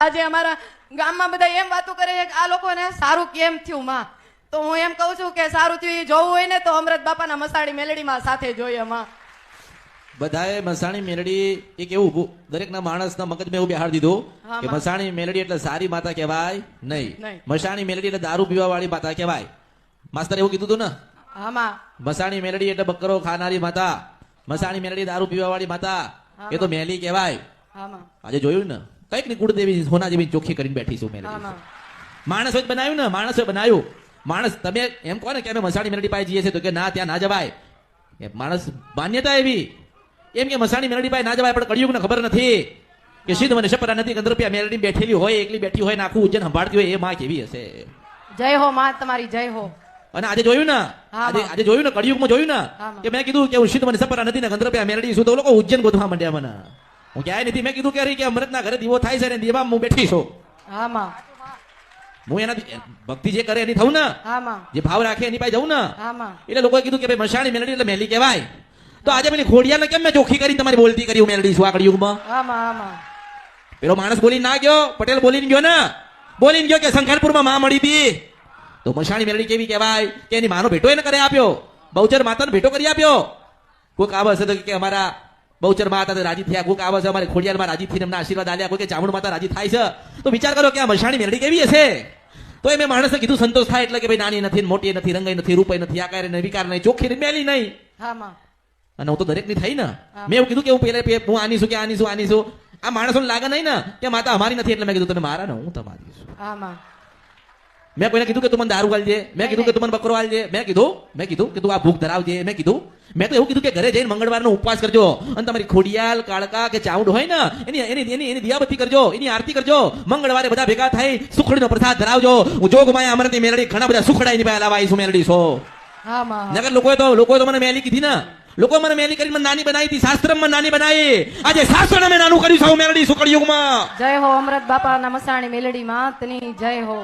આજે અમારા ગામમાં બધા એમ વાતો કરે છે કે આ લોકોને સારું કેમ થયું માં, તો હું એમ કહું છું કે સારું થયું એ જોવું હોય ને તો અમૃત બાપાના મસાણી મેલડીમાં સાથે જોઈએ માં. બધાએ મસાણી મેલડી એક એવું દરેકના માણસના મગજમાં એવું બેહાડી દીધું કે મસાણી મેલડી એટલે સારી માતા કહેવાય નહીં, મસાણી મેલડી એટલે દારૂ પીવા વાળી માતા કહેવાય. માસ્તર એવું કીધું હતું ને? આમાં મસાણી મેલડી એટલે બકરો ખાનારી માતા, મસાણી મેલડી દારૂ પીવા વાળી માતા, એ તો મેલી કહેવાય. આજે જોયું ને કઈક ની કુળદેવી સોના જેવી ચોખ્ખી કરીને બેઠી છું મેલડી. માણસ જ બનાવ્યું ને, માણસે બનાવ્યું. માણસ તમે એમ કહો ને કે અમે મસાણી મેલડી પાસે જઈએ છીએ તો કે ના ત્યાં ના જવાય. માણસ માન્યતા એવી એમ કે મસાણી મેલડી પાસે ના જવાય, પણ કળિયુગને ખબર નથી કે સિદ્ધ મને સપરા નથી 15 રૂપિયા મેલડી બેઠેલી હોય, એકલી બેઠી હોય ને આખું ઉજ્જૈન સંભાળતી હોય, એ માં કેવી હશે. જય હો માં તમારી, જય હો. અને આજે જોયું ને, આજે જોયું ને કળિયુગમાં જોયું ને કે મેં કીધું કે હું સિદ્ધ મને સપરા નથી ને 15 રૂપિયા મેલડી છું, તો લોકો ઉજ્જૈન ગોતવા માંડ્યા મને. હું ક્યાંય નથી. મેં કીધું કે અમૃતના ઘરે દીવો થાય છે ને દીવામાં હું બેઠી છું. હું એના ભક્તિ જે કરે એની થવું ને, જે ભાવ રાખે એની પાસે જવું ને. એટલે લોકોએ કીધું કે ભાઈ મસાણી મેલડી એટલે મેલી કહેવાય. તો આજે પેલી ખોડિયાને કેમ મેં ચોખ્ખી કરી તમારી બોલતી કરી મેલડી છું આ કળિયુગમાં? પેલો માણસ બોલી ના ગયો, પટેલ બોલીને ગયો ને, બોલીને ગયો કે શંખરપુરમાં માં મળી હતી. તો મસાણી મેલડી કેવી કહેવાય કે એની માનો ભેટો એને કરે આપ્યો, બહુચર માતાનો ભેટો કરી આપ્યો. કોઈક આવે છે તો કે અમારા બહુચર માતા રાજી થયા, કોઈક આવે છે અમારી ખોડિયારમાં રાજી થઈને એમના આશીર્વાદ આલ્યા, કોઈ કે ચામુંડ માતા રાજી થાય છે. તો વિચાર કરો કે આ મસાણી મેલડી કેવી હશે. તો એ મેં માણસને કીધું સંતોષ થાય એટલે કે ભાઈ નાની નથી, મોટી નથી, રંગાઈ નથી, રૂપાઈ નથી, આકાર નહીં, વિકાર નહીં, ચોખ્ખી મેલી નહીં. અને હું તો દરેક ની થઈ ને. મેં એવું કીધું કે હું પેલા હું આની છું કે આની છું આની છું. આ માણસોને લાગે નહીં ને કે માતા અમારી નથી, એટલે મેં કીધું તમે મારા ને હું તમારી છું. મેં કોઈને કીધું કે તું મને દારૂ આલજે, મેં કીધું કે તું મને બકરો આલજે, મેં કીધું કે તું આ ભૂખ ધરાવજે, મેં કીધું. મેં તો એવું કીધું કે ઘરે જઈને મંગળવારનો ઉપવાસ કરજો અને તમારી ખોડિયાલ કાળકા કે ચાઉંડ હોય ને એની દિયાબત્તી કરજો, એની આરતી કરજો. મંગળવારે બધા ભેગા થઈ સુખડીનો પ્રસાદ ધરાવજો. હું જોગમાયા અમરની મેલડી ઘણા બધા સુખડા એની પાસે લાવાઈ છું મેલડી છો. નગર લોકોએ તો મને મેલી કીધી ને, લોકો મને મેલી કરીને નાની બનાવી હતી, શાસ્ત્રમાં નાની બનાવી. આજે શાસ્ત્રને મેં નાનું કર્યું છે મેલડી સુકળયુગમાં. જય હો અમૃત બાપાના મસાણી મેલડી માતની જય હો.